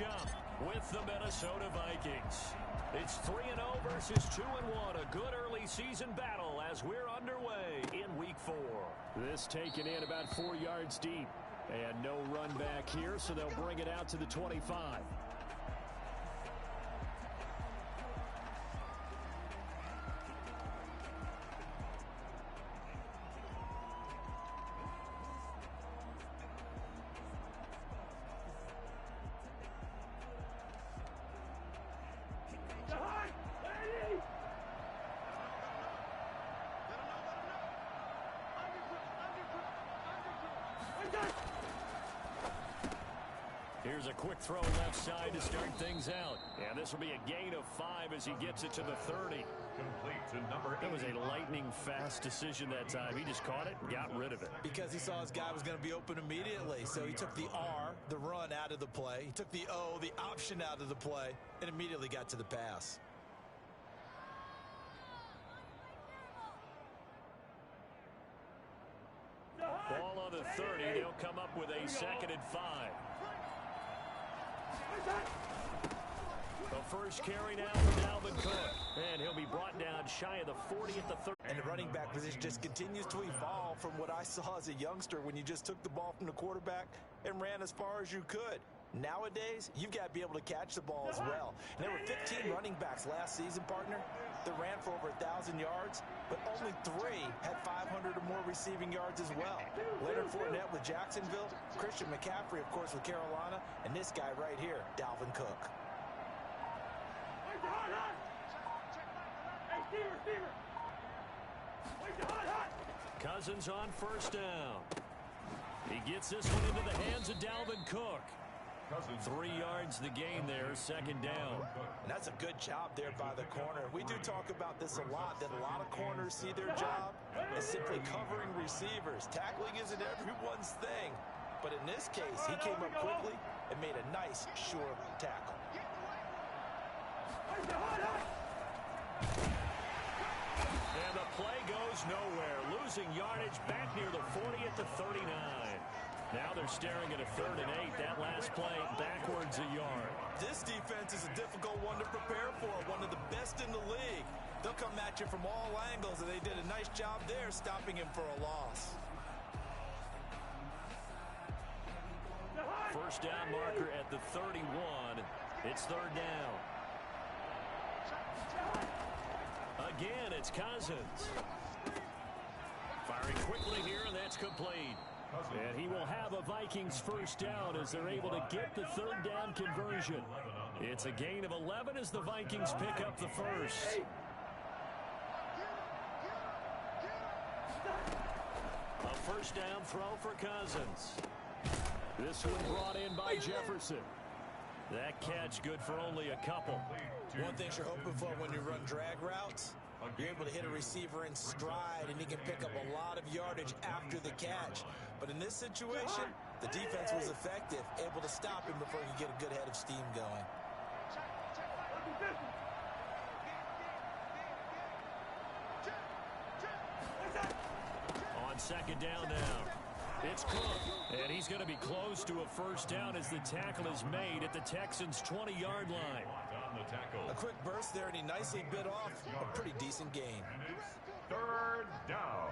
matchup with the Minnesota Vikings. It's 3-0 versus 2-1. A good early season battle as we're underway in Week 4. This taken in about 4 yards deep. And no run back here, so they'll bring it out to the 25. Here's a quick throw left side to start things out. And this will be a gain of 5 as he gets it to the 30. Complete to number 8. That was a lightning-fast decision that time. He just caught it and got rid of it. Because he saw his guy was going to be open immediately. So he took the R, the run, out of the play. He took the O, the option, out of the play, and immediately got to the pass. Ball on the 30. They'll come up with a 2nd and 5. The first carry now for Dalvin Cook. And he'll be brought down shy of the 40 at the 30. And the running back position just continues to evolve from what I saw as a youngster when you just took the ball from the quarterback and ran as far as you could. Nowadays, you've got to be able to catch the ball as well. And there were 15 running backs last season, partner, that ran for over 1,000 yards, but only 3 had 500 or more receiving yards as well. Leonard Fournette with Jacksonville, Christian McCaffrey, of course, with Carolina, and this guy right here, Dalvin Cook. Cousins on first down. He gets this one into the hands of Dalvin Cook. 3 yards the gain there, 2nd down. And that's a good job there by the corner. We do talk about this a lot, that a lot of corners see their job as simply covering receivers. Tackling isn't everyone's thing. But in this case, he came up quickly and made a nice, sure tackle. And the play goes nowhere. Losing yardage back near the 40 at the 39. Now they're staring at a 3rd and 8. That last play backwards a yard. This defense is a difficult one to prepare for. One of the best in the league. They'll come at you from all angles, and they did a nice job there stopping him for a loss. First down marker at the 31. It's 3rd down. Again, it's Cousins. Firing quickly here, and that's complete. And he will have a Vikings first down as they're able to get the 3rd down conversion. It's a gain of 11 as the Vikings pick up the first. A first down throw for Cousins. This one brought in by Jefferson. That catch good for only a couple. One thing you're hoping for when you run drag routes, you're able to hit a receiver in stride, and he can pick up a lot of yardage after the catch. But in this situation, the defense was effective, able to stop him before he could get a good head of steam going. On 2nd down now. It's Cook, and he's going to be close to a first down as the tackle is made at the Texans' 20-yard line. A quick burst there, and he nicely bit off a pretty decent gain. 3rd down.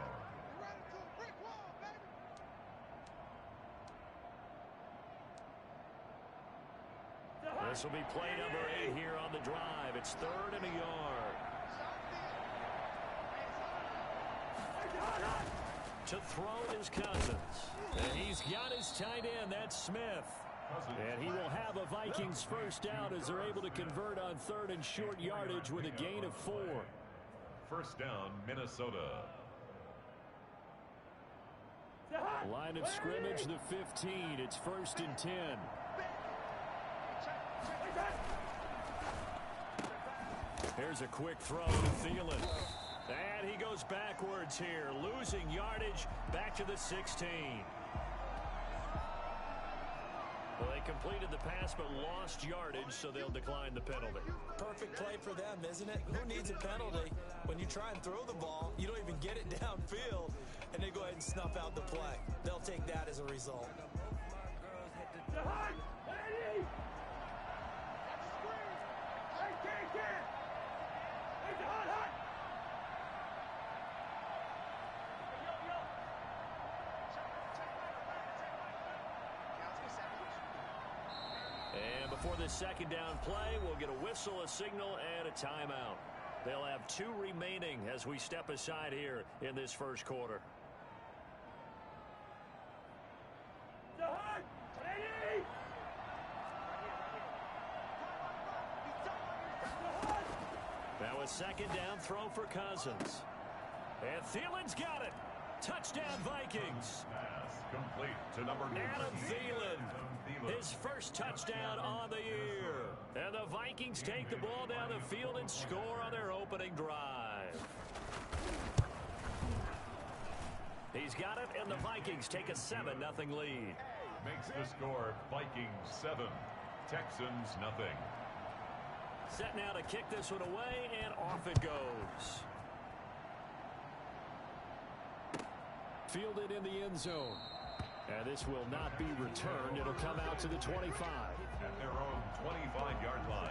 This will be play number 8 here on the drive. It's 3rd and a yard. To throw is Cousins. And he's got his tight end. That's Smith. And he will have a Vikings first down as they're able to convert on 3rd and short yardage with a gain of 4. First down, Minnesota. Line of scrimmage, the 15. It's 1st and 10. Here's a quick throw to Thielen. And he goes backwards here, losing yardage back to the 16. Well, they completed the pass but lost yardage, so they'll decline the penalty. Perfect play for them, isn't it? Who needs a penalty? When you try and throw the ball, you don't even get it downfield, and they go ahead and snuff out the play. They'll take that as a result. before this second down play, we'll get a whistle, a signal, and a timeout. They'll have 2 remaining as we step aside here in this first quarter. Now a second down throw for Cousins. And Thielen's got it. Touchdown, Vikings. Pass complete to number Adam 19. Thielen. His first touchdown on the year. And the Vikings take the ball down the field and score on their opening drive. He's got it, and the Vikings take a 7-0 lead. Makes the score Vikings 7, Texans nothing. Set now to kick this one away, and off it goes. Fielded in the end zone. And this will not be returned. It'll come out to the 25. At their own 25-yard line.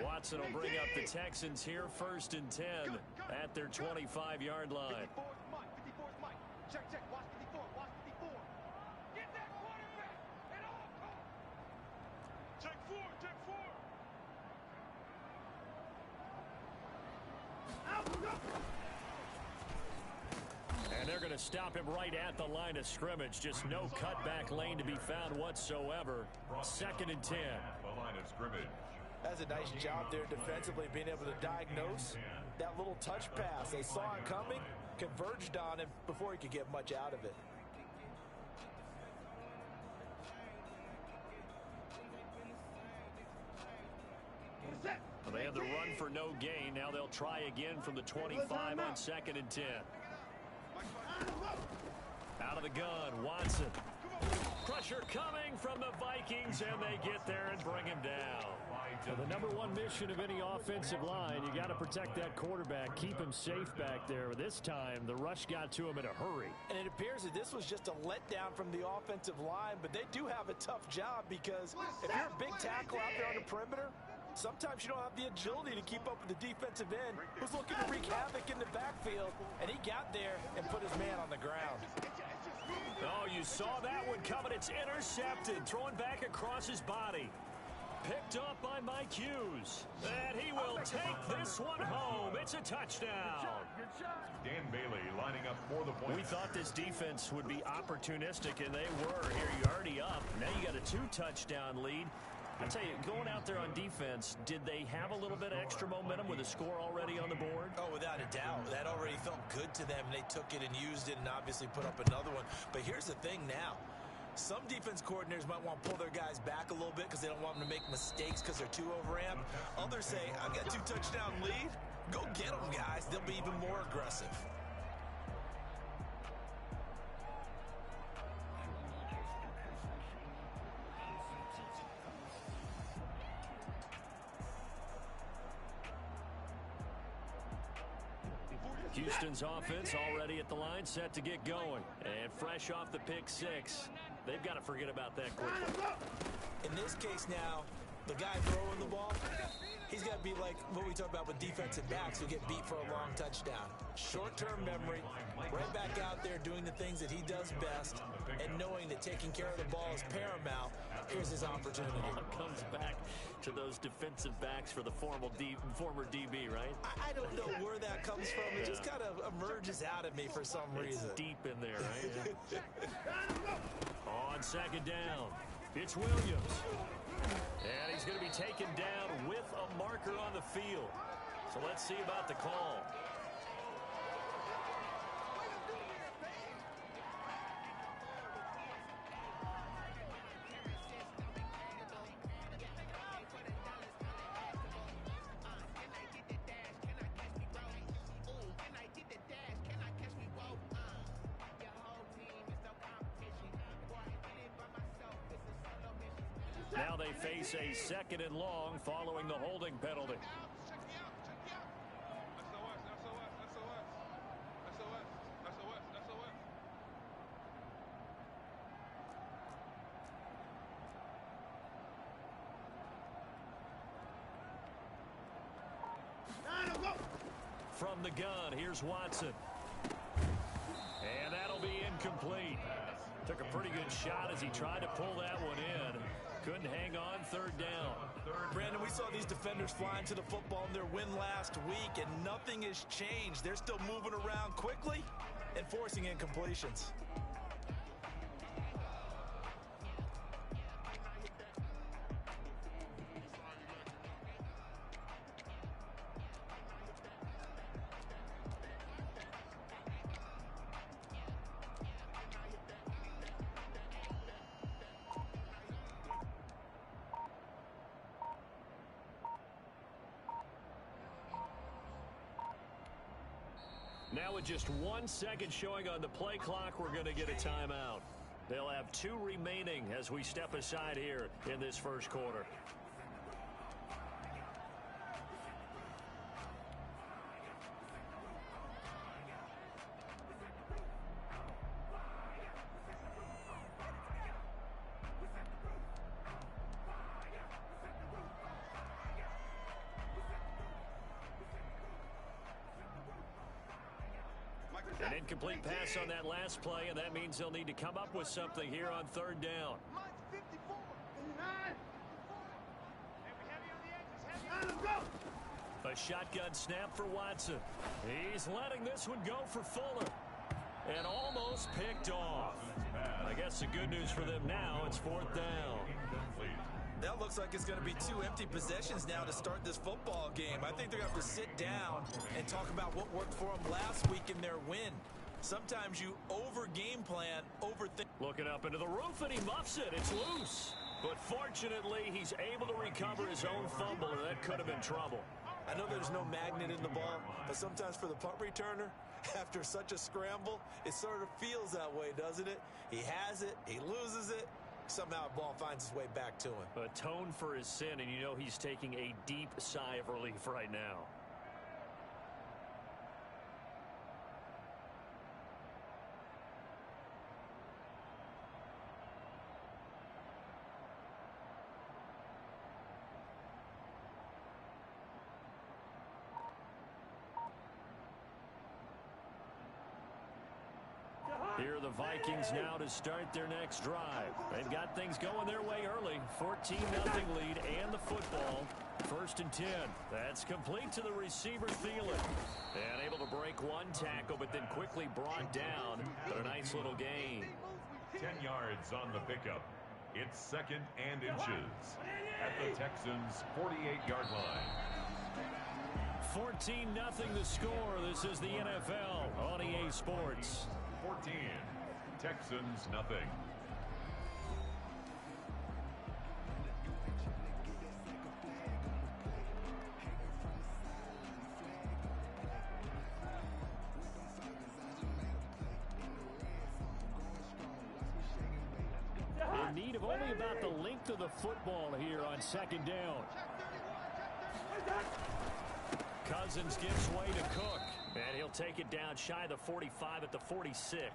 Watson will bring up the Texans here, 1st and 10 at their 25-yard line. 54's Mike. 54's Mike. Check, check. Watch 54. Watch 54. Get that quarterback. And off. Check 4. Check 4. And they're going to stop him right at the line of scrimmage. Just no cutback lane to be found whatsoever. 2nd and 10. The line of scrimmage. That's a nice job there defensively, being able to diagnose that little touch pass. They saw it coming, converged on him before he could get much out of it. Well, they had the run for no gain. Now they'll try again from the 25 on 2nd and 10. Out of the gun, Watson. Pressure coming from the Vikings, and they get there and bring him down. So the #1 mission of any offensive line, you got to protect that quarterback, keep him safe back there. This time, the rush got to him in a hurry. And it appears that this was just a letdown from the offensive line, but they do have a tough job because if you're a big tackle out there on the perimeter, sometimes you don't have the agility to keep up with the defensive end who's looking to wreak havoc in the backfield, and he got there and put his man on the ground. Oh, you saw that one coming. It's intercepted, thrown back across his body. Picked up by Mike Hughes. And he will take this one home. It's a touchdown. Dan Bailey lining up for the point. We thought this defense would be opportunistic, and they were. Here, you're already up. Now you got a 2-touchdown lead. I tell you, going out there on defense, did they have a little bit of extra momentum with a score already on the board? Oh, without a doubt. That already felt good to them. They took it and used it and obviously put up another one. But here's the thing now. Some defense coordinators might want to pull their guys back a little bit because they don't want them to make mistakes because they're too overamped. Others say, I've got 2-touchdown lead. Go get them, guys. They'll be even more aggressive. Houston's offense already at the line, set to get going. And fresh off the pick 6. They've got to forget about that quickly. In this case now, the guy throwing the ball, he's got to be like what we talk about with defensive backs who get beat for a long touchdown. Short-term memory, right back out there doing the things that he does best, and knowing that taking care of the ball is paramount. Here's his opportunity. Comes back to those defensive backs for the former DB, right? I don't know where that comes from. It just kind of emerges out of me for some reason. It's deep in there, right? On 2nd down, it's Williams. And he's going to be taken down with a marker on the field. So let's see about the call. Now they face a 2nd and long following the holding penalty. from the gun. Here's Watson. And that'll be incomplete. Took a pretty good shot as he tried to pull that one in. Couldn't hang on third down. Brandon, we saw these defenders flying to the football in their win last week, and nothing has changed. They're still moving around quickly and forcing incompletions. Now with just 1 second showing on the play clock, we're going to get a timeout. They'll have 2 remaining as we step aside here in this first quarter. An incomplete pass on that last play, and that means they'll need to come up with something here on third down. A shotgun snap for Watson. He's letting this one go for Fuller. And almost picked off. I guess the good news for them now, it's fourth down. That looks like it's going to be 2 empty possessions now to start this football game. I think they're going to have to sit down and talk about what worked for them last week in their win. Sometimes you over-game plan, overthink. Looking up into the roof, and he muffs it. It's loose. But fortunately, he's able to recover his own fumble, and that could have been trouble. I know there's no magnet in the ball, but sometimes for the punt returner, after such a scramble, it sort of feels that way, doesn't it? He has it, he loses it. Somehow the ball finds its way back to him. Atone for his sin, and you know he's taking a deep sigh of relief right now. Here are the Vikings now to start their next drive. They've got things going their way early. 14-0 lead and the football. 1st and 10. That's complete to the receiver, Thielen. And able to break one tackle, but then quickly brought down. But a nice little gain. 10 yards on the pickup. It's 2nd and inches at the Texans' 48-yard line. 14-0 the score. This is the NFL on EA Sports. 14. Texans nothing. In need of only about the length of the football here on 2nd down. Cousins gives way to Cook. And he'll take it down shy of the 45 at the 46.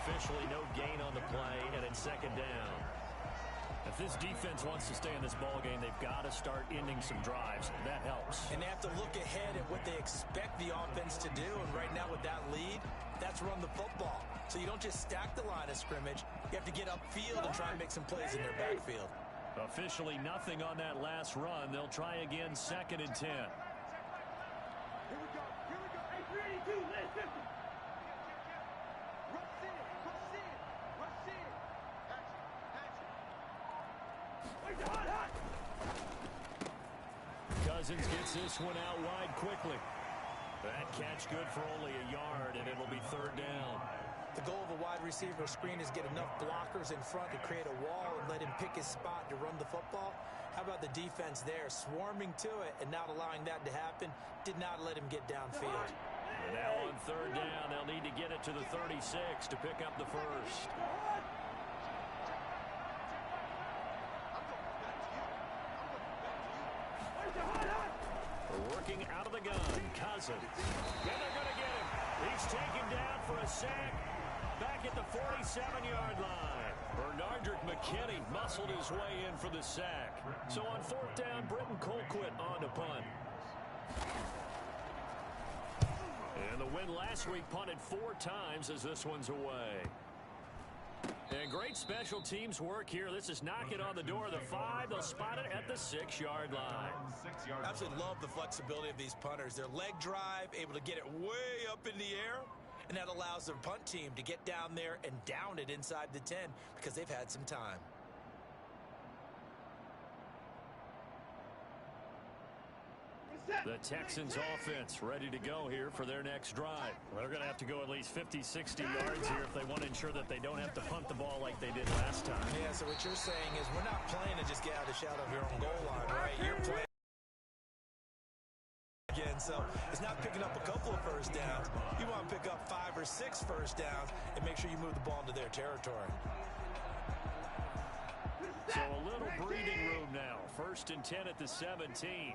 Officially no gain on the play, and it's 2nd down. If this defense wants to stay in this ballgame, they've got to start ending some drives. That helps. And they have to look ahead at what they expect the offense to do. And right now with that lead, that's run the football. So you don't just stack the line of scrimmage. You have to get upfield and try and make some plays in their backfield. Officially nothing on that last run. They'll try again 2nd and 10. Here we go. Here we go. Hey, 3, 2, let's 50. Rush in. Rush in. Rush in. Cousins gets this one out wide quickly. That catch good for only a yard, and it'll be 3rd down. The goal of a wide receiver screen is get enough blockers in front to create a wall and let him pick his spot to run the football. How about the defense there, swarming to it and not allowing that to happen? Did not let him get downfield. And now on 3rd down, they'll need to get it to the 36 to pick up the first. the sack. Back at the 47-yard line. Bernardrick McKinney muscled his way in for the sack. So on fourth down, Britton Colquitt on to punt. And the win last week punted 4 times as this one's away. And great special teams work here. This is knocking on the door of the 5. They'll spot it at the 6-yard line. Absolutely love the flexibility of these punters. Their leg drive, able to get it way up in the air, and that allows their punt team to get down there and down it inside the 10 because they've had some time. The Texans offense ready to go here for their next drive. They're going to have to go at least 50, 60 yards here if they want to ensure that they don't have to punt the ball like they did last time. Yeah, so what you're saying is we're not playing to just get out of the shadow of your own goal line, right? You're playing again, so it's not picking up a couple of first downs. You want to pick up 5 or 6 first downs and make sure you move the ball into their territory. So a little breathing room now. 1st and 10 at the 17.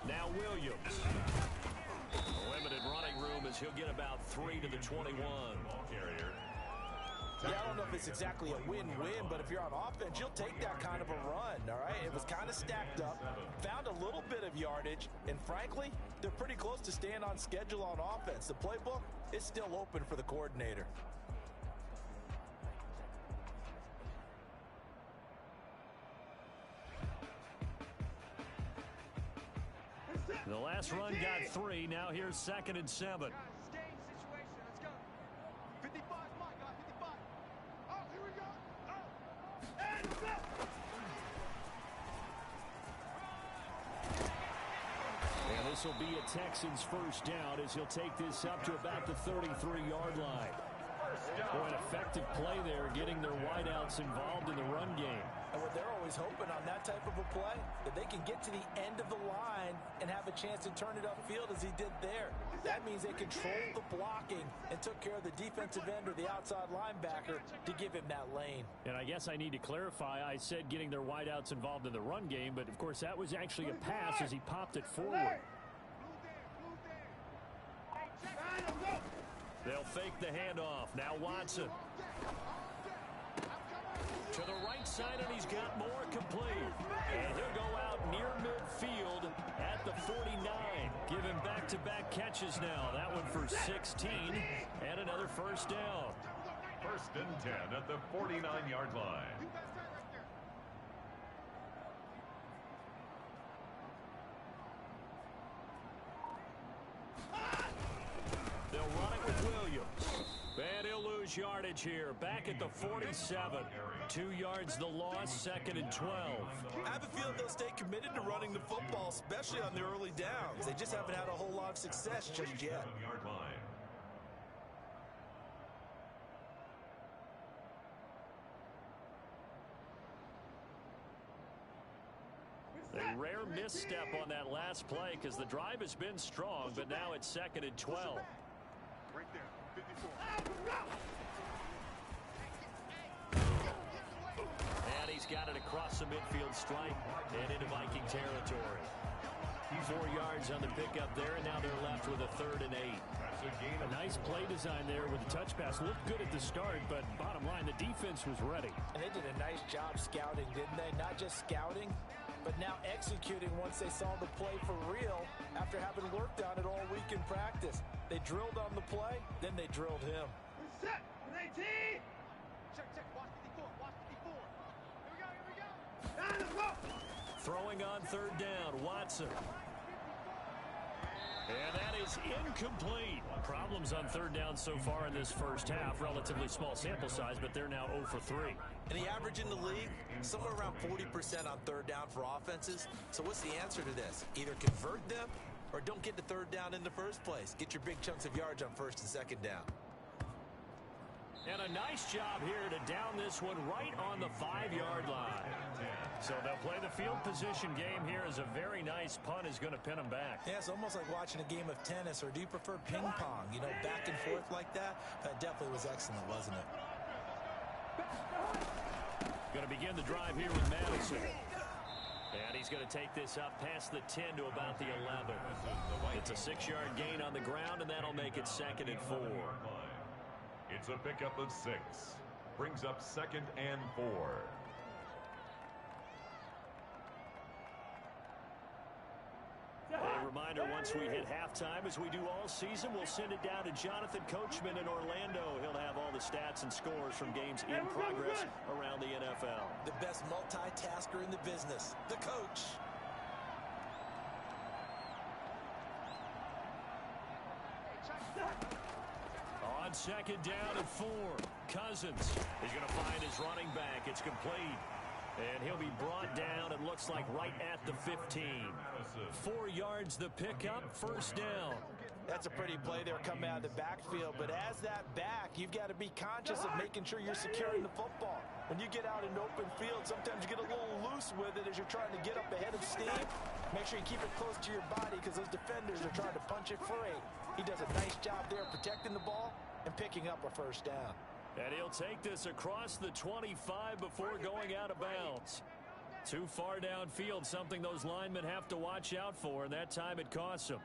Now Williams. Limited running room as he'll get about 3 to the 21. Yeah, I don't know if it's exactly a win-win, but if you're on offense, you'll take that kind of a run, all right? It was kind of stacked up, found a little bit of yardage, and frankly, they're pretty close to staying on schedule on offense. The playbook is still open for the coordinator. The last run got 3. Now here's 2nd and 7. And this will be a Texans first down as he'll take this up to about the 33-yard line. Boy, an effective play there, getting their wideouts involved in the run game. And what they're always hoping on that type of a play, that they can get to the end of the line and have a chance to turn it upfield as he did there. That means they controlled the blocking and took care of the defensive end or the outside linebacker to give him that lane. And I guess I need to clarify, I said getting their wideouts involved in the run game, but of course that was actually a pass as he popped it forward. They'll fake the handoff. Now Watson. To the right side, and he's got more complete. And he'll go out near midfield at the 49. Give him back-to-back catches now. That one for 16 and another first down. 1st and 10 at the 49-yard line. They'll run it with Williams. And he'll lose yardage here. Back at the 47. 2 yards the loss, 2nd and 12. I have a feeling they'll stay committed to running the football, especially on the early downs. They just haven't had a whole lot of success just yet. A rare misstep on that last play because the drive has been strong, but now it's 2nd and 12. Right there, 54. And he's got it across the midfield stripe and into Viking territory. 4 yards on the pickup there, and now they're left with a 3rd and 8. A nice play design there with the touch pass. Looked good at the start, but bottom line, the defense was ready. And they did a nice job scouting, didn't they? Not just scouting, but now executing once they saw the play for real after having worked on it all week in practice. They drilled on the play, then they drilled him. Set, 18. Check, watch 54, watch 54. Here we go. Down the rope. Throwing on 3rd down, Watson. And that is incomplete. Problems on 3rd down so far in this first half. Relatively small sample size, but they're now 0 for 3. And the average in the league, somewhere around 40% on 3rd down for offenses. So what's the answer to this? Either convert them or don't get to 3rd down in the first place. Get your big chunks of yards on 1st and 2nd down. And a nice job here to down this one right on the 5-yard line. So they'll play the field position game here as a very nice punt is going to pin them back. Yeah, it's almost like watching a game of tennis, or do you prefer ping pong? You know, back and forth like that? That definitely was excellent, wasn't it? Going to begin the drive here with Madison. And he's going to take this up past the 10 to about the 11. It's a 6-yard gain on the ground, and that'll make it 2nd and 4. It's a pickup of 6. Brings up 2nd and 4. A reminder, once we hit halftime, as we do all season, we'll send it down to Jonathan Coachman in Orlando. He'll have all the stats and scores from games in progress around the NFL. The best multitasker in the business, the coach. On 2nd down and 4, Cousins is going to find his running back. It's complete. And he'll be brought down, it looks like, right at the 15. 4 yards the pickup, 1st down. That's a pretty play there coming out of the backfield, but as that back, you've got to be conscious of making sure you're securing the football. When you get out in open field, sometimes you get a little loose with it as you're trying to get up ahead of steam. Make sure you keep it close to your body because those defenders are trying to punch it free. He does a nice job there protecting the ball and picking up a 1st down. And he'll take this across the 25 before going out of bounds. Too far downfield, something those linemen have to watch out for, and that time it costs them.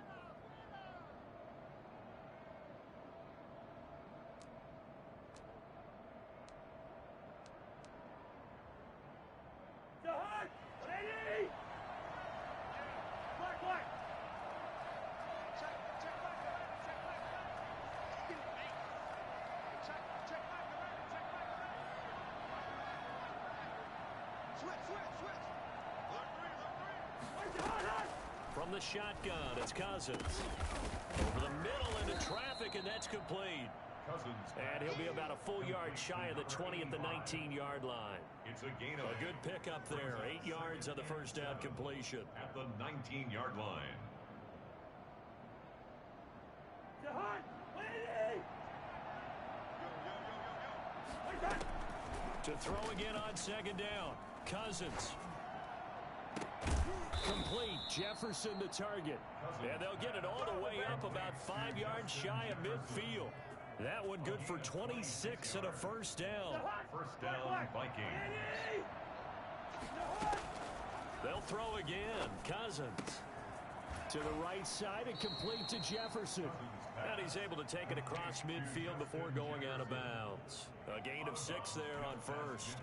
From the shotgun, it's Cousins. Over the middle into traffic, and that's complete. And he'll be about a full yard shy of the 20 at the 19-yard line. It's a gain of a good pickup there. 8 yards on the 1st down completion. At the 19-yard line. To throw again on 2nd down. Cousins. Complete. Jefferson the target. And they'll get it all the way up about 5 yards shy of midfield. That one good for 26 and a 1st down. 1st down, Vikings. They'll throw again. Cousins. To the right side and complete to Jefferson. And he's able to take it across midfield before going out of bounds. A gain of 6 there on 1st.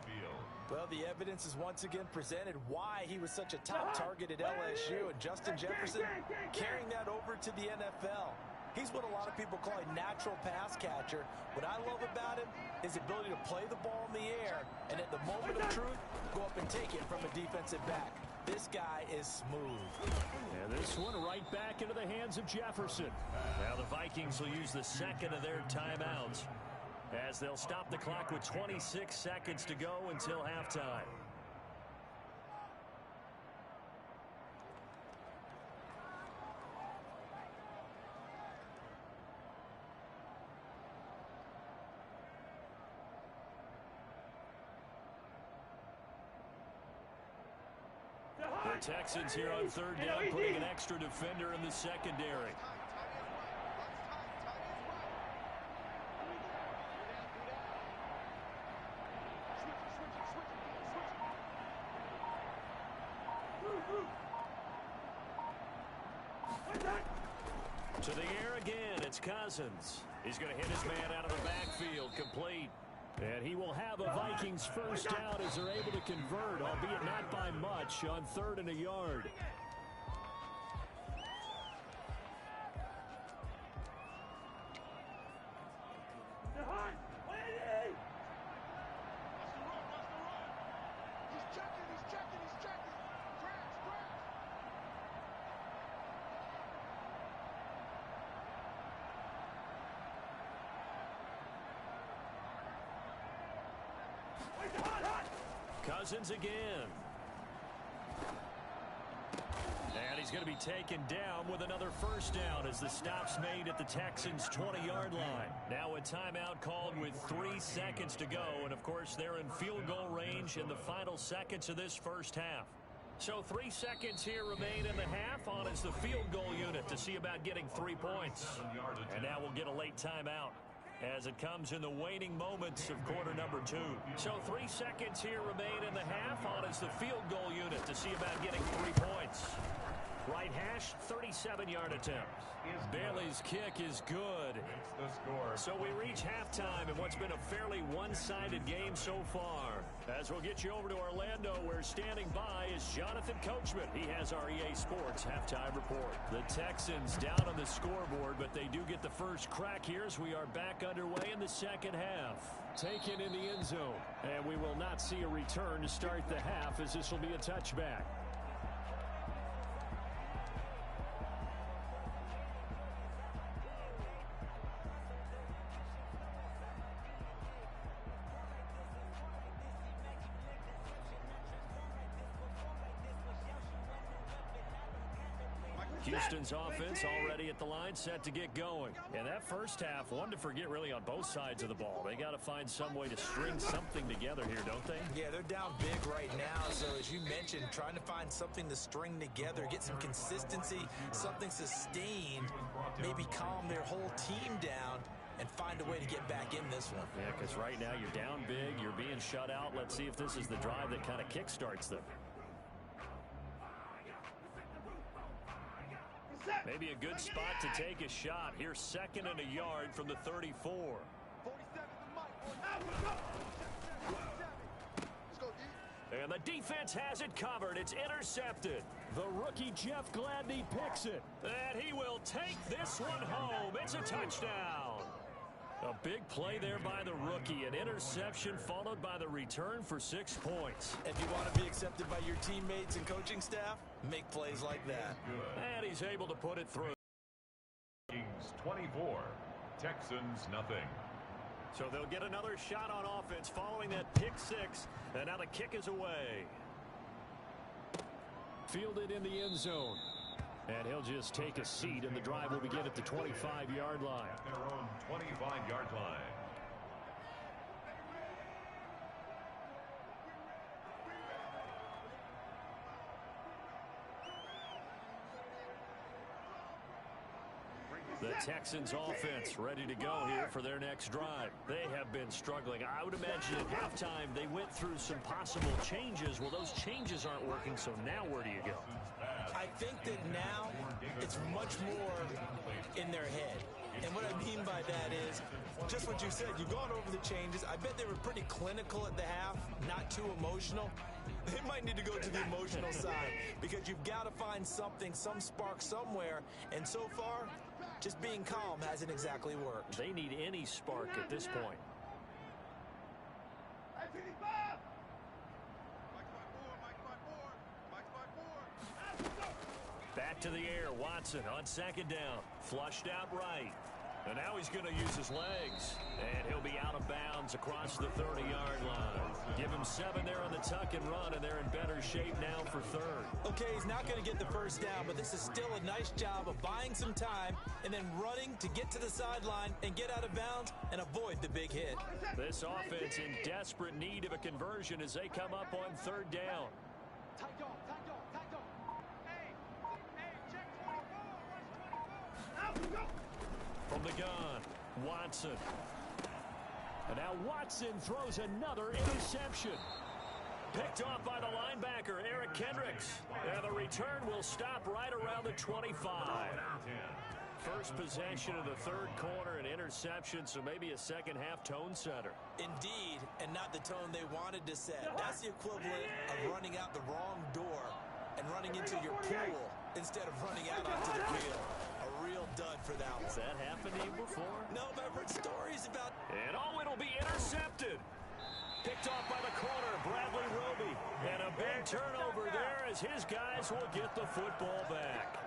Well, the evidence is once again presented why he was such a top target at LSU. And Justin Jefferson carrying that over to the NFL. He's what a lot of people call a natural pass catcher. What I love about him is the ability to play the ball in the air and at the moment of truth, go up and take it from a defensive back. This guy is smooth. And this one right back into the hands of Jefferson. Now the Vikings will use the 2nd of their timeouts as they'll stop the clock with 26 seconds to go until halftime. The Texans here on 3rd down, putting an extra defender in the secondary. To the air again, it's Cousins. He's going to hit his man out of the backfield, complete. And he will have a Vikings 1st down as they're able to convert, albeit not by much, on 3rd and a yard. Cousins again. And he's going to be taken down with another 1st down as the stop's made at the Texans' 20-yard line. Now a timeout called with 3 seconds to go. And, of course, they're in field goal range in the final seconds of this 1st half. So 3 seconds here remain in the half. On is the field goal unit to see about getting 3 points. And now we'll get a late timeout. as it comes in the waning moments of quarter number 2. So 3 seconds here remain in the half. On is the field goal unit to see about getting 3 points. Right hash, 37-yard attempt. Bailey's kick is good. It's the score. So we reach halftime in what's been a fairly one-sided game so far. As we'll get you over to Orlando, where standing by is Jonathan Coachman. He has our EA Sports halftime report. The Texans down on the scoreboard, but they do get the first crack here as we are back underway in the second half. Taken in the end zone, and we will not see a return to start the half, as this will be a touchback. Houston's offense already at the line, set to get going. And that first half, one to forget really on both sides of the ball. They got to find some way to string something together here, don't they? Yeah, they're down big right now. So as you mentioned, trying to find something to string together, get some consistency, something sustained, maybe calm their whole team down and find a way to get back in this one. Yeah, because right now you're down big, you're being shut out. Let's see if this is the drive that kind of kickstarts them. Maybe a good spot to take a shot. Here's 2nd and a yard from the 34. 47 And the defense has it covered. It's intercepted. The rookie Jeff Gladney picks it. And he will take this one home. It's a touchdown. A big play there by the rookie. An interception followed by the return for 6 points. If you want to be accepted by your teammates and coaching staff, make plays like that. And he's able to put it through. Kings 24, Texans nothing. So they'll get another shot on offense following that pick 6. And now the kick is away. Fielded in the end zone. And he'll just take a seat, and the drive will begin at the 25-yard line. At their own 25-yard line. The Texans offense ready to go here for their next drive. They have been struggling. I would imagine at halftime they went through some possible changes. Well, those changes aren't working, so now where do you go? I think that now it's much more in their head. And what I mean by that is just what you said. You've gone over the changes. I bet they were pretty clinical at the half, not too emotional. They might need to go to the emotional side because you've got to find something, some spark somewhere. And so far, just being calm hasn't exactly worked. They need any spark at this point. Back to the air, Watson on 2nd down. Flushed out right. And now he's going to use his legs. And he'll be out of bounds across the 30-yard line. Give him 7 there on the tuck and run, and they're in better shape now for 3rd. Okay, he's not going to get the first down, but this is still a nice job of buying some time and then running to get to the sideline and get out of bounds and avoid the big hit. This offense in desperate need of a conversion as they come up on 3rd down. From the gun, Watson. And now Watson throws another interception. Picked off by the linebacker, Eric Kendricks. And the return will stop right around the 25. First possession of the 3rd quarter, an interception, so maybe a second half tone setter. Indeed, and not the tone they wanted to set. That's the equivalent of running out the wrong door and running into your pool instead of running out onto the field. A real dud for that one. Has that happened to you before? No, but I've heard stories about... And it'll be intercepted. Picked off by the corner, Bradley Roby. And a big turnover there as his guys will get the football back.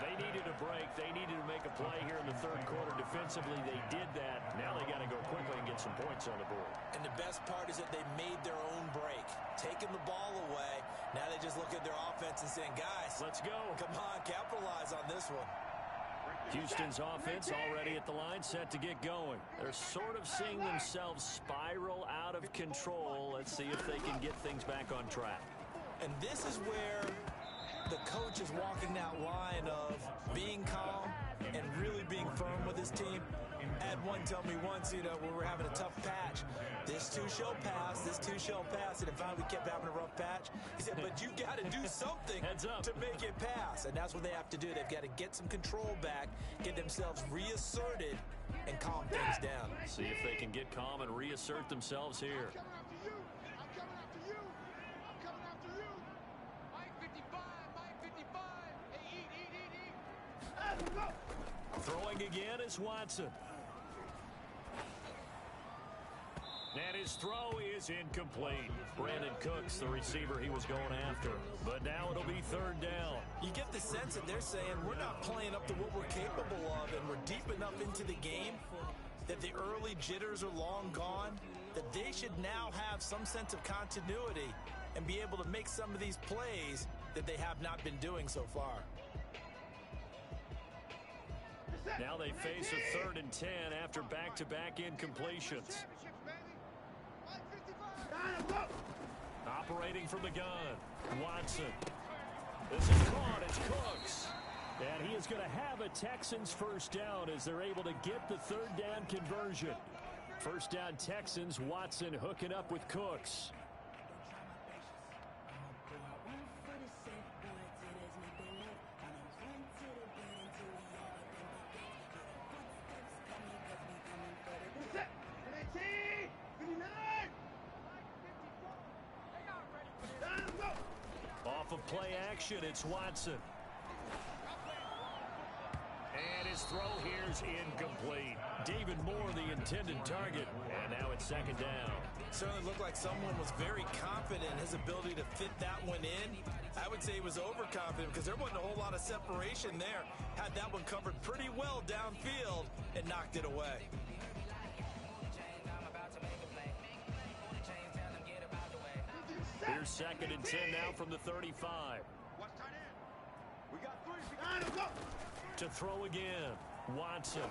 They needed a break. They needed to make a play here in the 3rd quarter. Defensively, they did that. Now they got to go quickly and get some points on the board. And the best part is that they made their own break. Taking the ball away. Now they just look at their offense and saying, guys, let's go. Come on, capitalize on this one. Houston's offense already at the line, set to get going. They're sort of seeing themselves spiral out of control. Let's see if they can get things back on track. And this is where the coach is walking that line of being calm and really being firm with his team. Add one tell me once, you know, when we were having a tough patch, this too shall pass, this too shall pass. And if finally we kept having a rough patch, he said, but you got to do something to make it pass. And that's what they have to do. They've got to get some control back, get themselves reasserted, and calm things down. See if they can get calm and reassert themselves here. I'm coming after you. I'm coming after you. Mike 55, Mike 55. Hey, eat. Throwing again is Watson. And his throw is incomplete. Brandon Cooks, the receiver he was going after. But now it'll be third down. You get the sense that they're saying we're not playing up to what we're capable of, and we're deep enough into the game that the early jitters are long gone, that they should now have some sense of continuity and be able to make some of these plays that they have not been doing so far. Now they face a 3rd and 10 after back-to-back incompletions. Operating from the gun, Watson. This is caught, it's Cooks. And he is going to have a Texans first down as they're able to get the 3rd down conversion. First down Texans, Watson hooking up with Cooks. Off of play action, it's Watson. And his throw here's incomplete. David Moore, the intended target. And now it's 2nd down. Certainly looked like someone was very confident in his ability to fit that one in. I would say he was overconfident because there wasn't a whole lot of separation there. Had that one covered pretty well downfield and knocked it away. Here's 2nd and 10 now from the 35. We got 3. To throw again, Watson.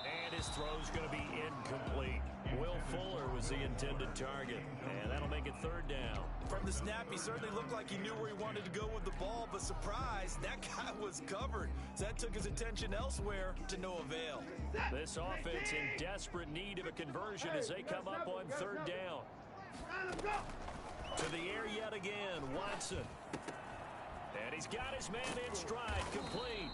And his throw's going to be incomplete. Will Fuller was the intended target, and that'll make it 3rd down. From the snap, he certainly looked like he knew where he wanted to go with the ball, but surprise, that guy was covered. So that took his attention elsewhere to no avail. This offense in desperate need of a conversion as they come up on 3rd down. To the air yet again, Watson. And he's got his man in stride, complete.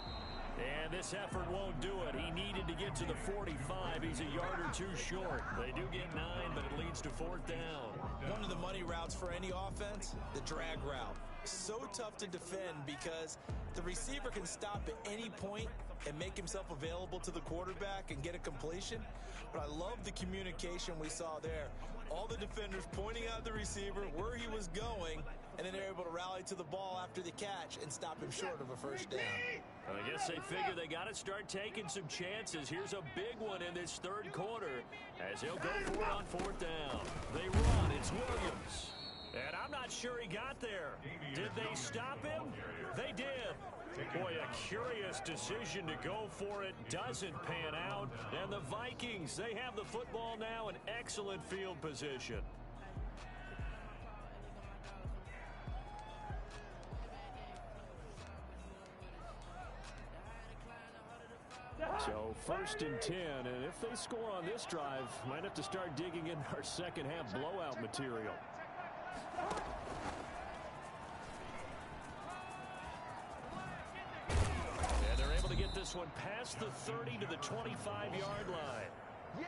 And this effort won't do it. He needed to get to the 45. He's a yard or two short. They do get 9, but it leads to 4th down. One of the money routes for any offense, the drag route. So tough to defend because the receiver can stop at any point and make himself available to the quarterback and get a completion. But I love the communication we saw there. All the defenders pointing out the receiver, where he was going, and then they're able to rally to the ball after the catch and stop him short of a first down. I guess they figure they got to start taking some chances. Here's a big one in this 3rd quarter as he'll go for it on 4th down. They run. It's Williams. And I'm not sure he got there. Did they stop him? They did. Boy, a curious decision to go for it. Doesn't pan out. And the Vikings, they have the football now in excellent field position. So 1st and 10, and if they score on this drive, might have to start digging in our second half blowout material. And they're able to get this one past the 30 to the 25-yard line.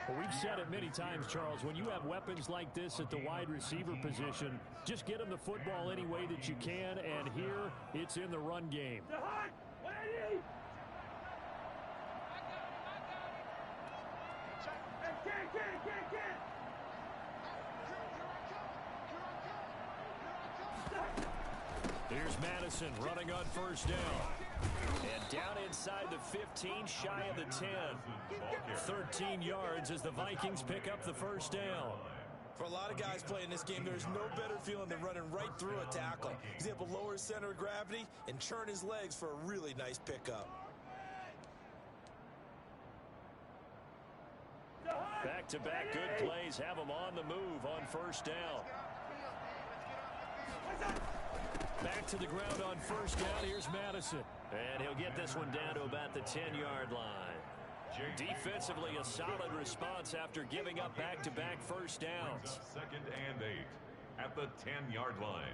Well, we've said it many times, Charles, when you have weapons like this at the wide receiver position, just get them the football any way that you can, and here it's in the run game. Here's Madison running on 1st down. And down inside the 15, shy of the 10. 13 yards as the Vikings pick up the 1st down. For a lot of guys playing this game, there's no better feeling than running right through a tackle. He's able to lower his center of gravity and churn his legs for a really nice pickup. Back-to-back good plays have him on the move on 1st down. Back to the ground on 1st down. Here's Madison. And he'll get this one down to about the 10-yard line. Defensively, a solid response after giving up back-to-back first downs. Second and 8 at the 10-yard line.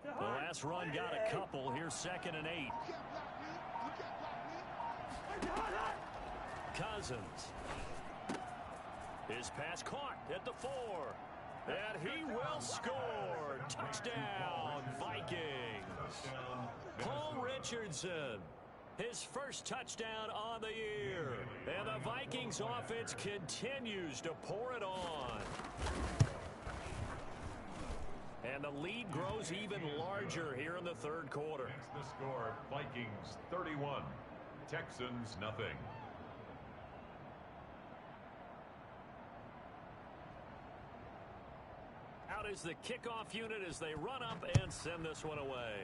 The last run got a couple. Here's second and 8. Cousins. His pass caught at the 4. And he will score. Touchdown, Vikings. Paul Richardson. His first touchdown on the year. And the Vikings offense continues to pour it on. And the lead grows even larger here in the third quarter. That's the score. Vikings 31. Texans nothing. Out is the kickoff unit as they run up and send this one away.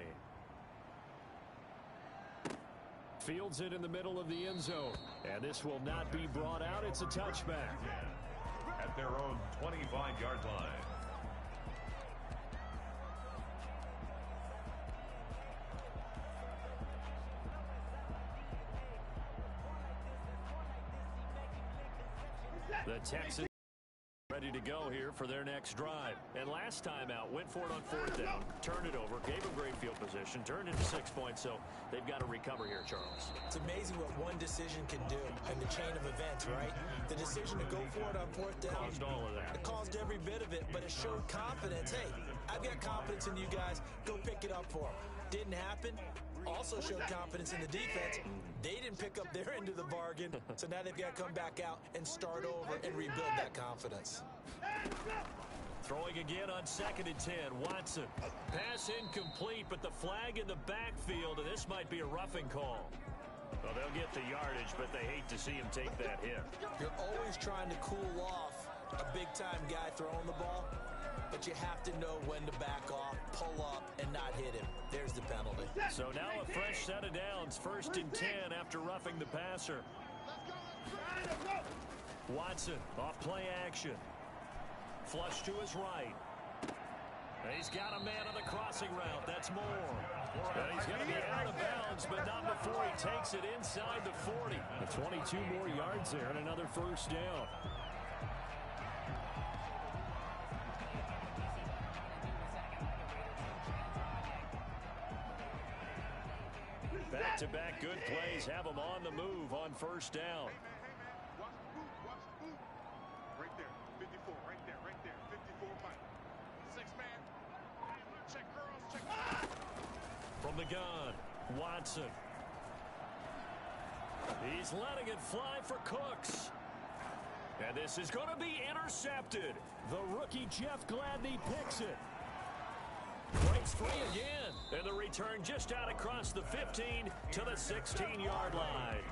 Fields it in the middle of the end zone. And this will not be brought out. It's a touchback. At their own 25-yard line. The Texans ready to go here for their next drive. And last time out, went for it on fourth down, turned it over, gave them great field position, turned into 6 points, so they've got to recover here, Charles. It's amazing what one decision can do in the chain of events, right? The decision to go for it on fourth down. Caused all of that. It caused every bit of it, but it showed confidence. Hey, I've got confidence in you guys. Go pick it up for them. Didn't happen. Also showed confidence in the defense. They didn't pick up their end of the bargain, so now they've got to come back out and start over and rebuild that confidence. Throwing again on second and 10. Watson. Pass incomplete, but the flag in the backfield, and this might be a roughing call. Well, they'll get the yardage, but they hate to see him take that hit. You're always trying to cool off a big-time guy throwing the ball, but you have to know when to back off, pull up, and not hit him. There's the penalty. So now a fresh set of downs, first and 10 after roughing the passer. Watson off play action. Flush to his right. And he's got a man on the crossing route. That's Moore. And he's going to be out of bounds, but not before he takes it inside the 40. 22 more yards there and another first down. Back-to-back good plays have them on the move on first down. Watch the boot. Right there, 54, right there, 54 Mike. 6-man. Check girls, check. From the gun, Watson. He's letting it fly for Cooks. And this is going to be intercepted. The rookie Jeff Gladney picks it. Breaks free again. And the return just out across the 15 to the 16-yard line.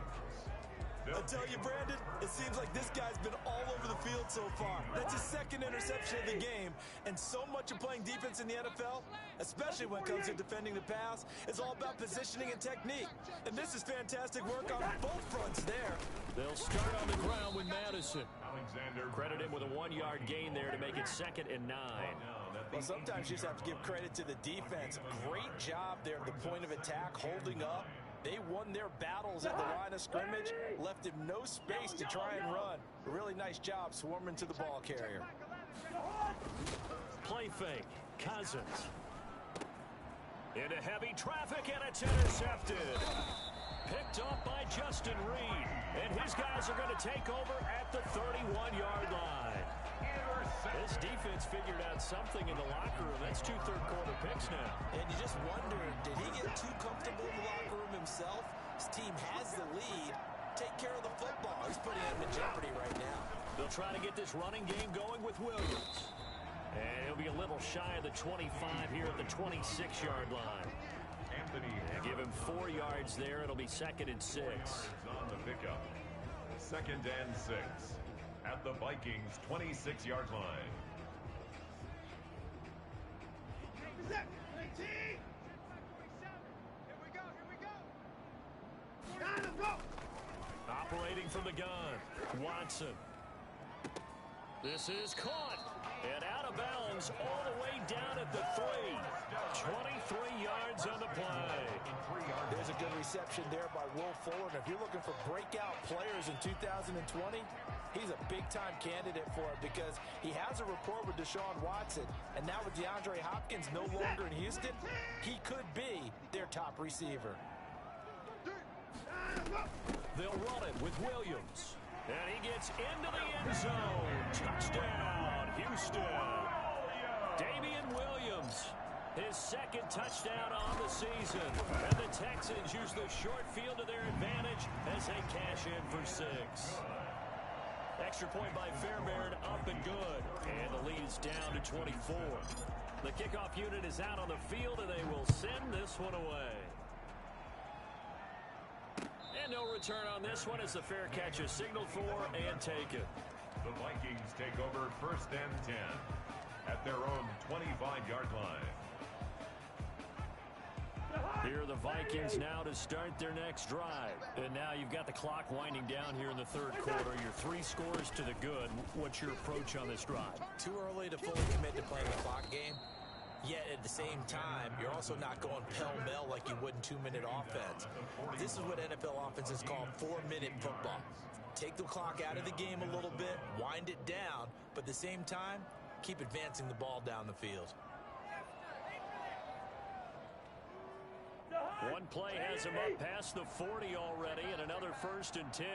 I tell you, Brandon, it seems like this guy's been all over the field so far. That's his second interception of the game. And so much of playing defense in the NFL, especially when it comes to defending the pass, is all about positioning and technique. And this is fantastic work on both fronts there. They'll start on the ground with Madison. Credit him with a 1-yard gain there to make it second and 9. Well, sometimes you just have to give credit to the defense. Great job there at the point of attack, holding up. They won their battles at the line of scrimmage, left him no space to try and run. A really nice job swarming to the ball carrier. Play fake. Cousins. Into heavy traffic, and it's intercepted. Picked up by Justin Reed. And his guys are going to take over at the 31-yard line. This defense figured out something in the locker room. That's 2 third-quarter picks now. And you just wonder, did he get too comfortable in the locker room himself? His team has the lead. Take care of the football. He's putting him in jeopardy right now. They'll try to get this running game going with Williams. And he'll be a little shy of the 25 here at the 26-yard line. And give him 4 yards there. It'll be second and 6. On the pickup. Second and 6. At the Vikings' 26-yard line. Operating from the gun, Watson. This is caught. And out of bounds all the way down at the 3. 23 yards on the play. There's a good reception there by Will Fuller. And if you're looking for breakout players in 2020, he's a big-time candidate for it because he has a rapport with Deshaun Watson. And now with DeAndre Hopkins no longer in Houston, he could be their top receiver. They'll run it with Williams. And he gets into the end zone. Touchdown, Houston. Damian Williams, his second touchdown on the season. And the Texans use the short field to their advantage as they cash in for 6. Extra point by Fairbairn, up and good. And the lead is down to 24. The kickoff unit is out on the field, and they will send this one away. And no return on this one as the fair catch is signaled for and taken. The Vikings take over 1st and 10 at their own 25-yard line. Here are the Vikings now to start their next drive. And now you've got the clock winding down here in the 3rd quarter. Your 3 scores to the good. What's your approach on this drive? Too early to fully commit to playing the clock game. Yet at the same time, you're also not going pell-mell like you would in 2-minute offense. This is what NFL offenses call 4-minute football. Take the clock out of the game a little bit, wind it down, but at the same time, keep advancing the ball down the field. One play has him up past the 40 already, and another 1st and 10.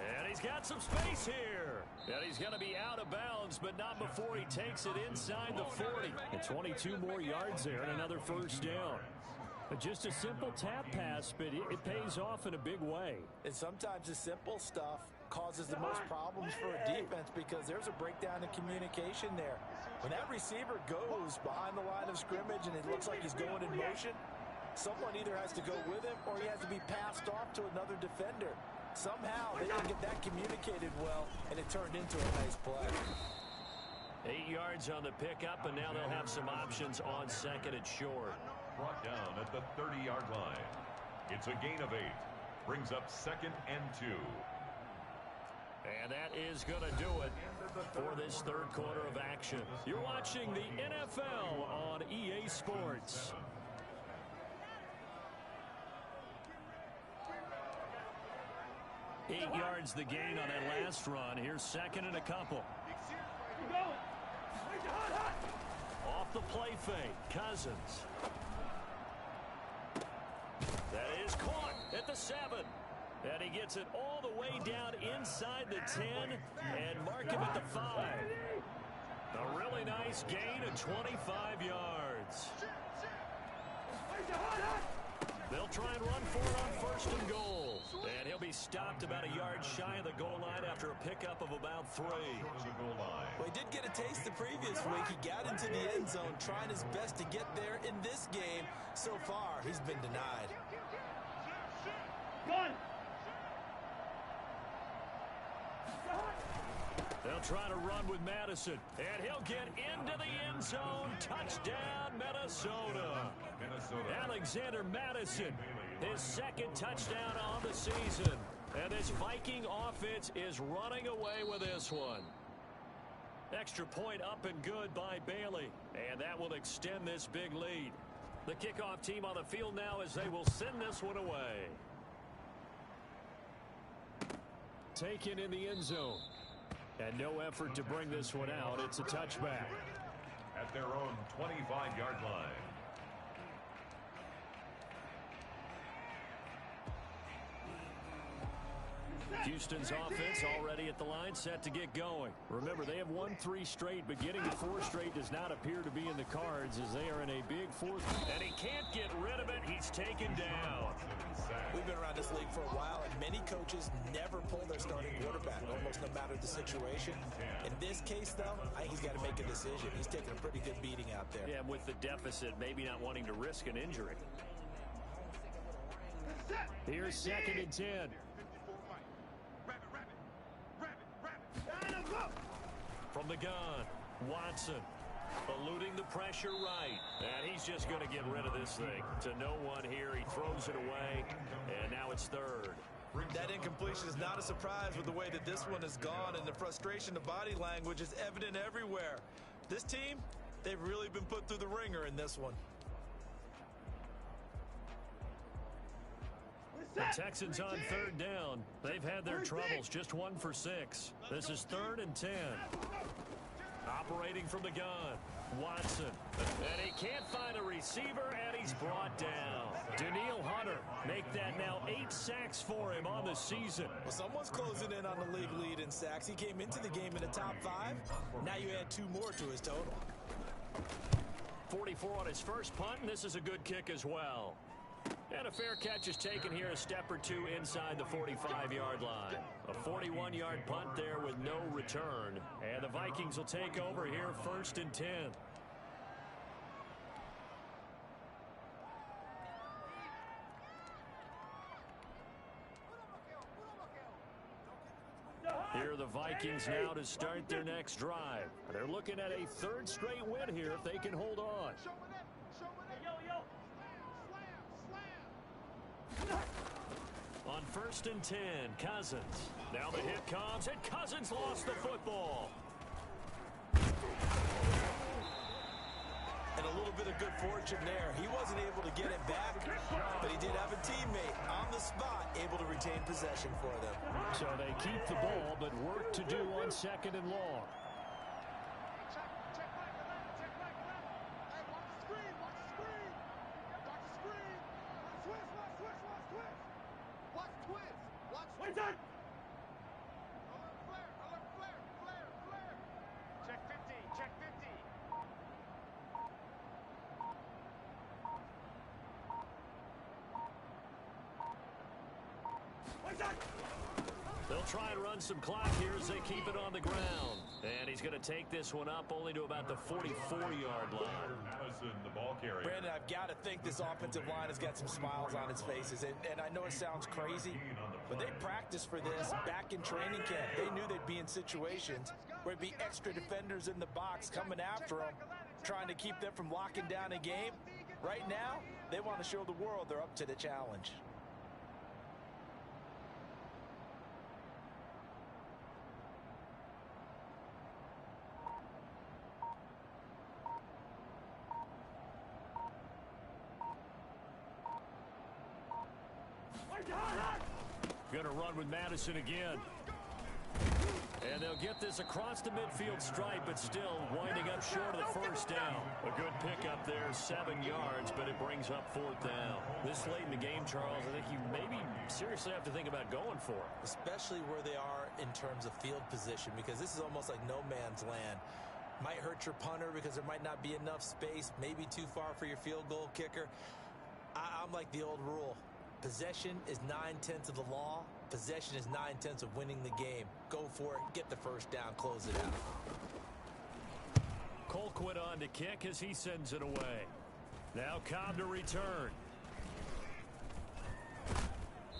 And he's got some space here. And he's going to be out of bounds, but not before he takes it inside the 40. And 22 more yards there and another 1st down. Just a simple tap pass, but it pays off in a big way. And sometimes the simple stuff causes the most problems for a defense because there's a breakdown in communication there. When that receiver goes behind the line of scrimmage and it looks like he's going in motion, someone either has to go with him or he has to be passed off to another defender. Somehow they didn't get that communicated well, and it turned into a nice play. 8 yards on the pickup, and now they'll have some options on 2nd and short. Brought down at the 30-yard line. It's a gain of 8. Brings up 2nd and 2. And that is going to do it for this 3rd quarter of action. You're watching the NFL on EA Sports. Eight yards the gain on that last run. Here's 2nd and a couple. Off the play fake, Cousins. That is caught at the 7. And he gets it all the way down inside the 10 and mark him at the 5. A really nice gain of 25 yards. They'll try and run for it on 1st and goal. And he'll be stopped about a yard shy of the goal line after a pickup of about 3. Well, he did get a taste the previous week. He got into the end zone trying his best to get there in this game. So far, he's been denied. They'll try to run with Madison, and he'll get into the end zone. Touchdown, Minnesota. Alexander Madison, his 2nd touchdown on the season. And this Viking offense is running away with this one. Extra point up and good by Bailey, and that will extend this big lead. The kickoff team on the field now as they will send this one away. Taken in the end zone. And no effort to bring this one out. It's a touchback. At their own 25-yard line. Houston's offense already at the line, set to get going. Remember, they have won 3 straight, but getting to 4 straight does not appear to be in the cards as they are in a big 4th. And he can't get rid of it. He's taken down. We've been around this league for a while, and many coaches never pull their starting quarterback, almost no matter the situation. In this case, though, I think he's got to make a decision. He's taking a pretty good beating out there. Yeah, with the deficit, maybe not wanting to risk an injury. Here's 2nd and 10. From the gun, Watson. Eluding the pressure right. And he's just going to get rid of this thing. To no one here. He throws it away. And now it's third. That incompletion is not a surprise with the way that this one has gone, and the frustration of body language is evident everywhere. This team, they've really been put through the ringer in this one. The Texans on third down. They've had their troubles, just 1 for 6. This is 3rd and 10. Operating from the gun, Watson. And he can't find a receiver, and he's brought down. Danielle Hunter make that now 8 sacks for him on the season. Well, someone's closing in on the league lead in sacks. He came into the game in the top 5. Now you add 2 more to his total. 44 on his first punt, and this is a good kick as well. And a fair catch is taken here, a step or 2 inside the 45-yard line. A 41-yard punt there with no return. And the Vikings will take over here, 1st and 10. Here are the Vikings now to start their next drive. They're looking at a 3rd straight win here if they can hold on. On 1st and 10, Cousins. Now the hit comes, and Cousins lost the football. And a little bit of good fortune there. He wasn't able to get it back, but he did have a teammate on the spot able to retain possession for them. So they keep the ball, but work to do on 2nd and long. They'll try and run some clock here as they keep it on the ground. And he's going to take this one up only to about the 44-yard line. Madison, the ball carrier. Brandon, I've got to think this offensive line has got some smiles on its faces. And I know it sounds crazy, but they practiced for this back in training camp. They knew they'd be in situations where it'd be extra defenders in the box coming after them, trying to keep them from locking down a game. Right now, they want to show the world they're up to the challenge. Going to run with Madison again. And they'll get this across the midfield stripe, but still winding up short of the first down. A good pickup there, 7 yards, but it brings up 4th down. This late in the game, Charles, I think you maybe seriously have to think about going for it. Especially where they are in terms of field position, because this is almost like no man's land. Might hurt your punter because there might not be enough space, maybe too far for your field goal kicker. I'm like the old rule. Possession is 9/10 of the law. Possession is 9/10 of winning the game. Go for it. Get the first down. Close it out. Colquitt on to kick as he sends it away. Now Cobb to return.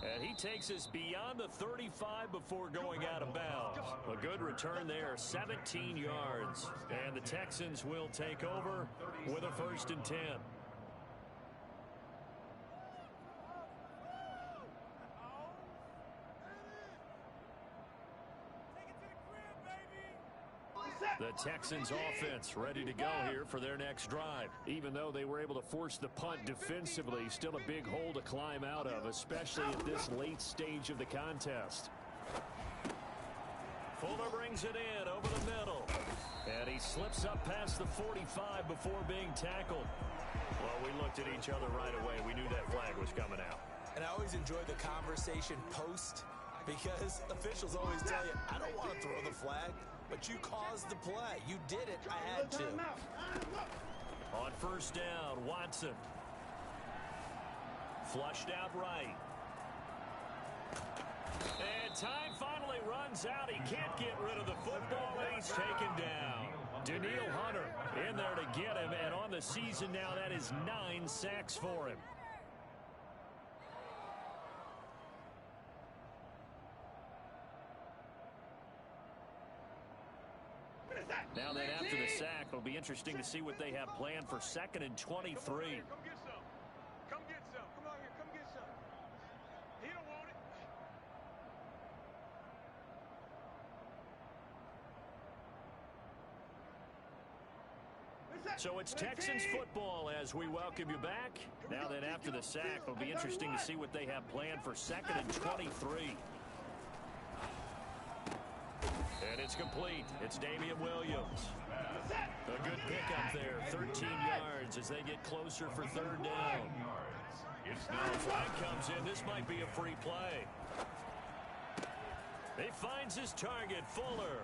And he takes us beyond the 35 before going out of bounds. A good return there, 17 yards. And the Texans will take over with a 1st and 10. The Texans offense ready to go here for their next drive. Even though they were able to force the punt defensively, still a big hole to climb out of, especially at this late stage of the contest. Fuller brings it in over the middle. And he slips up past the 45 before being tackled. Well, we looked at each other right away. We knew that flag was coming out. And I always enjoy the conversation post, because officials always tell you, I don't want to throw the flag. But you caused the play. You did it. I had to. On 1st down, Watson. Flushed out right. And time finally runs out. He can't get rid of the football, and he's taken down. Danielle Hunter in there to get him, and on the season now, that is 9 sacks for him. Now then, after the sack, it'll be interesting to see what they have planned for 2nd and 23. Come get some. Come get some. Come on here. Come get some. He don't want it. So it's Texans football as we welcome you back. Now then, after the sack, it'll be interesting to see what they have planned for 2nd and 23. And it's complete. It's Damian Williams. A good pickup there. 13 yards as they get closer for 3rd down. Now a flag comes in. This might be a free play. He finds his target, Fuller.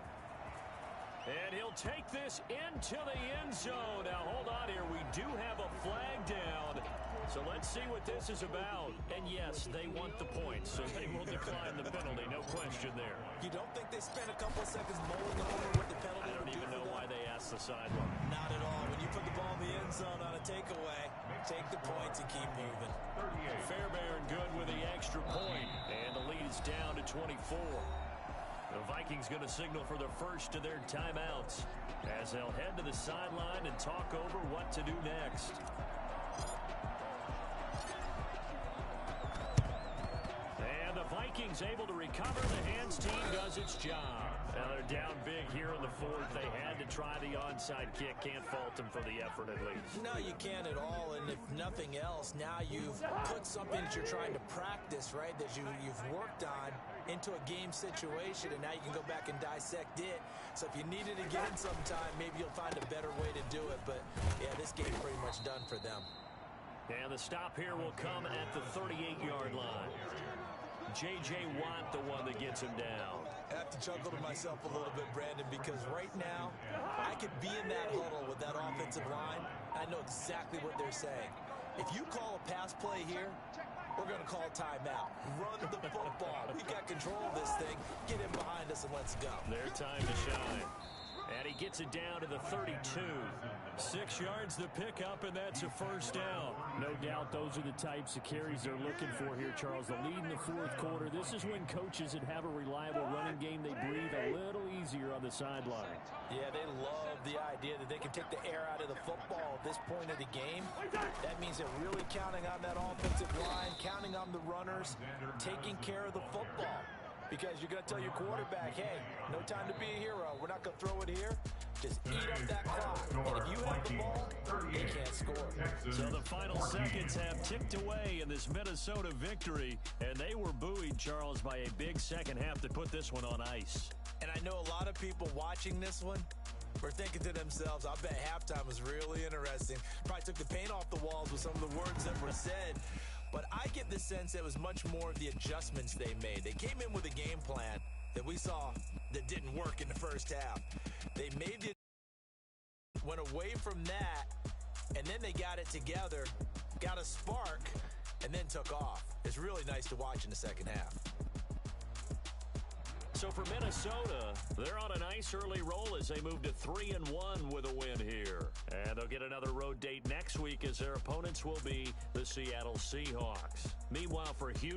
And he'll take this into the end zone. Now, hold on here. We do have a flag down. So let's see what this is about. And, yes, they want the points, so they will decline the penalty. No question there. You don't think they spent a couple of seconds mulling over what the penalty I don't even know why they asked the sideline. Not at all. When you put the ball in the end zone on a takeaway, take the points and keep moving. Fairbairn good with the extra point. And the lead is down to 24. The Vikings going to signal for the first of their timeouts as they'll head to the sideline and talk over what to do next. And the Vikings able to recover. The hands team does its job. Now they're down big here in the 4th. They had to try the onside kick. Can't fault them for the effort at least. No, you can't at all. And if nothing else, now you've put something that you're trying to practice, right, that you've worked on into a game situation, and now you can go back and dissect it. So if you need it again sometime, maybe you'll find a better way to do it. But, yeah, this game's pretty much done for them. And the stop here will come at the 38-yard line. J.J. Watt, the one that gets him down. I have to chuckle to myself a little bit, Brandon, because right now I could be in that huddle with that offensive line. I know exactly what they're saying. If you call a pass play here, we're going to call timeout. Run the football. We got control of this thing. Get in behind us and let's go. Their time to shine. And he gets it down to the 32. 6 yards the pickup, and that's a first down. No doubt those are the types of carries they're looking for here, Charles. The lead in the 4th quarter. This is when coaches that have a reliable running game, they breathe a little easier on the sideline. Yeah, they love the idea that they can take the air out of the football at this point of the game. That means they're really counting on that offensive line, counting on the runners, taking care of the football. Because you're going to tell your quarterback, hey, no time to be a hero. We're not going to throw it here. Just eat up that clock. And if you have the ball, they can't score. So the final seconds have ticked away in this Minnesota victory. And they were buoyed, Charles, by a big second half to put this one on ice. And I know a lot of people watching this one were thinking to themselves, I bet halftime was really interesting. Probably took the paint off the walls with some of the words that were said. But I get the sense it was much more of the adjustments they made. They came in with a game plan that we saw that didn't work in the first half. They went away from that, and then they got it together, got a spark, and then took off. It's really nice to watch in the second half. So for Minnesota, they're on a nice early roll as they move to 3-1 with a win here. And they'll get another road date next week as their opponents will be the Seattle Seahawks. Meanwhile, for Houston,